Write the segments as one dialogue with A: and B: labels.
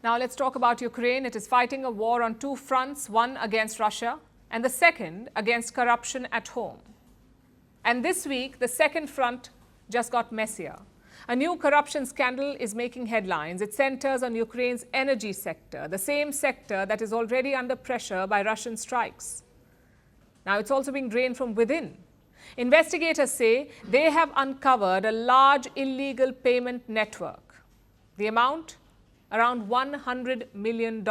A: Now let's talk about Ukraine. It is fighting a war on two fronts, one against Russia and the second against corruption at home. And this week, the second front just got messier. A new corruption scandal is making headlines. It centers on Ukraine's energy sector, the same sector that is already under pressure by Russian strikes. Now it's also being drained from within. Investigators say they have uncovered a large illegal payment network. The amount? Around $100 million.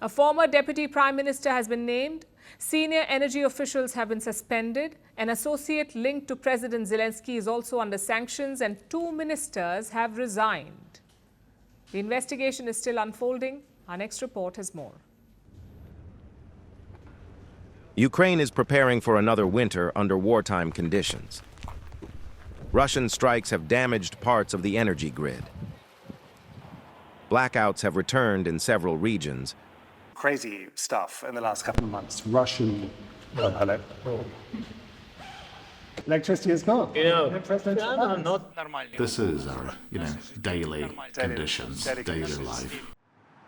A: A former deputy prime minister has been named. Senior energy officials have been suspended. An associate linked to President Zelensky is also under sanctions, and 2 ministers have resigned. The investigation is still unfolding. Our next report has more.
B: Ukraine is preparing for another winter under wartime conditions. Russian strikes have damaged parts of the energy grid. Blackouts have returned in several regions.
C: Crazy stuff in the last couple of months.
D: Russian
C: Electricity is gone.
D: This is our, daily conditions, daily life.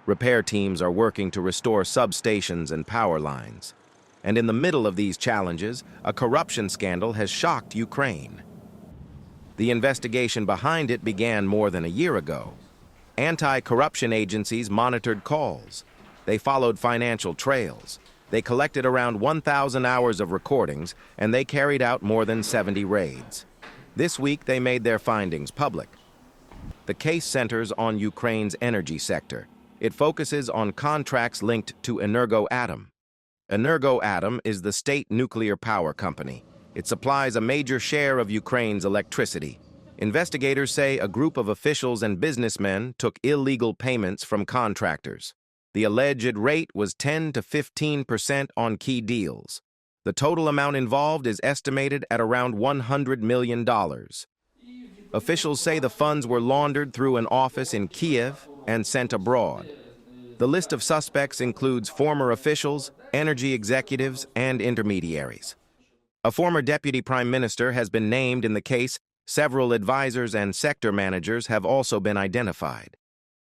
B: Repair teams are working to restore substations and power lines. And in the middle of these challenges, a corruption scandal has shocked Ukraine. The investigation behind it began more than a year ago. Anti-corruption agencies monitored calls. They followed financial trails. They collected around 1,000 hours of recordings, and they carried out more than 70 raids. This week, they made their findings public. The case centers on Ukraine's energy sector. It focuses on contracts linked to Energoatom. Energoatom is the state nuclear power company. It supplies a major share of Ukraine's electricity. Investigators say a group of officials and businessmen took illegal payments from contractors. The alleged rate was 10 to 15% on key deals. The total amount involved is estimated at around $100 million. Officials say the funds were laundered through an office in Kyiv and sent abroad. The list of suspects includes former officials, energy executives, and intermediaries. A former deputy prime minister has been named in the case. Several advisors and sector managers have also been identified.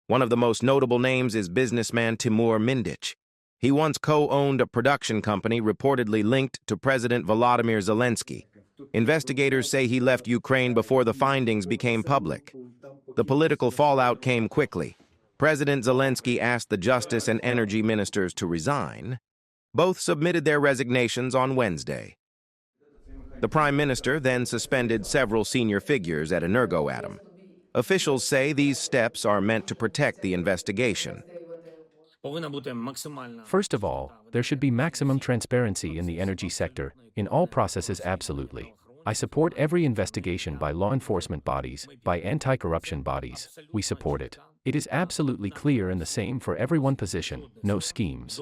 B: One of the most notable names is businessman Timur Mindich. He once co-owned a production company reportedly linked to President Volodymyr Zelensky. Investigators say he left Ukraine before the findings became public. The political fallout came quickly. President Zelensky asked the justice and energy ministers to resign. Both submitted their resignations on Wednesday. The prime minister then suspended several senior figures at Energoatom. Officials say these steps are meant to protect the investigation.
E: First of all, there should be maximum transparency in the energy sector, in all processes absolutely. I support every investigation by law enforcement bodies, by anti-corruption bodies. We support it. It is absolutely clear and the same for everyone position, no schemes.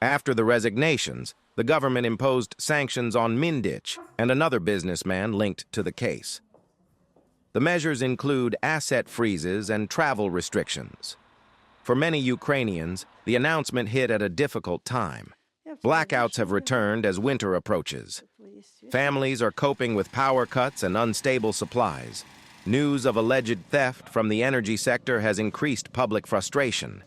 B: After the resignations, the government imposed sanctions on Mindich and another businessman linked to the case. The measures include asset freezes and travel restrictions. For many Ukrainians, the announcement hit at a difficult time. Blackouts have returned as winter approaches. Families are coping with power cuts and unstable supplies. News of alleged theft from the energy sector has increased public frustration.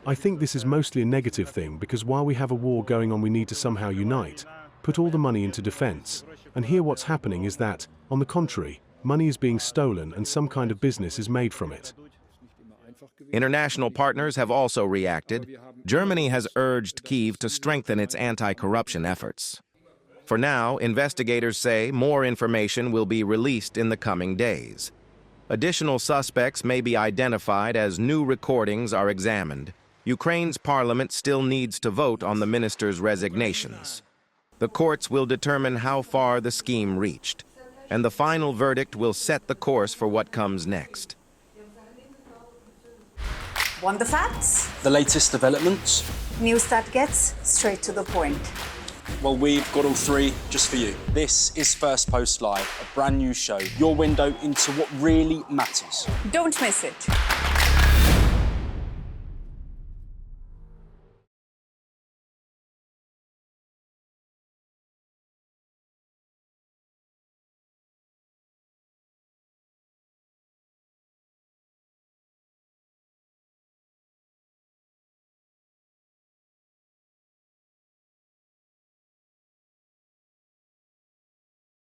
F: I think this is mostly a negative thing because while we have a war going on, we need to somehow unite, put all the money into defense. And here what's happening is that, on the contrary, money is being stolen and some kind of business is made from it.
B: International partners have also reacted. Germany has urged Kyiv to strengthen its anti-corruption efforts. For now, investigators say more information will be released in the coming days. Additional suspects may be identified as new recordings are examined. Ukraine's parliament still needs to vote on the ministers' resignations. The courts will determine how far the scheme reached, and the final verdict will set the course for what comes next.
G: Want the facts?
H: The latest developments?
G: News that gets straight to the point.
H: Well, we've got all three just for you. This is Firstpost Live, a brand new show, your window into what really matters.
G: Don't miss it.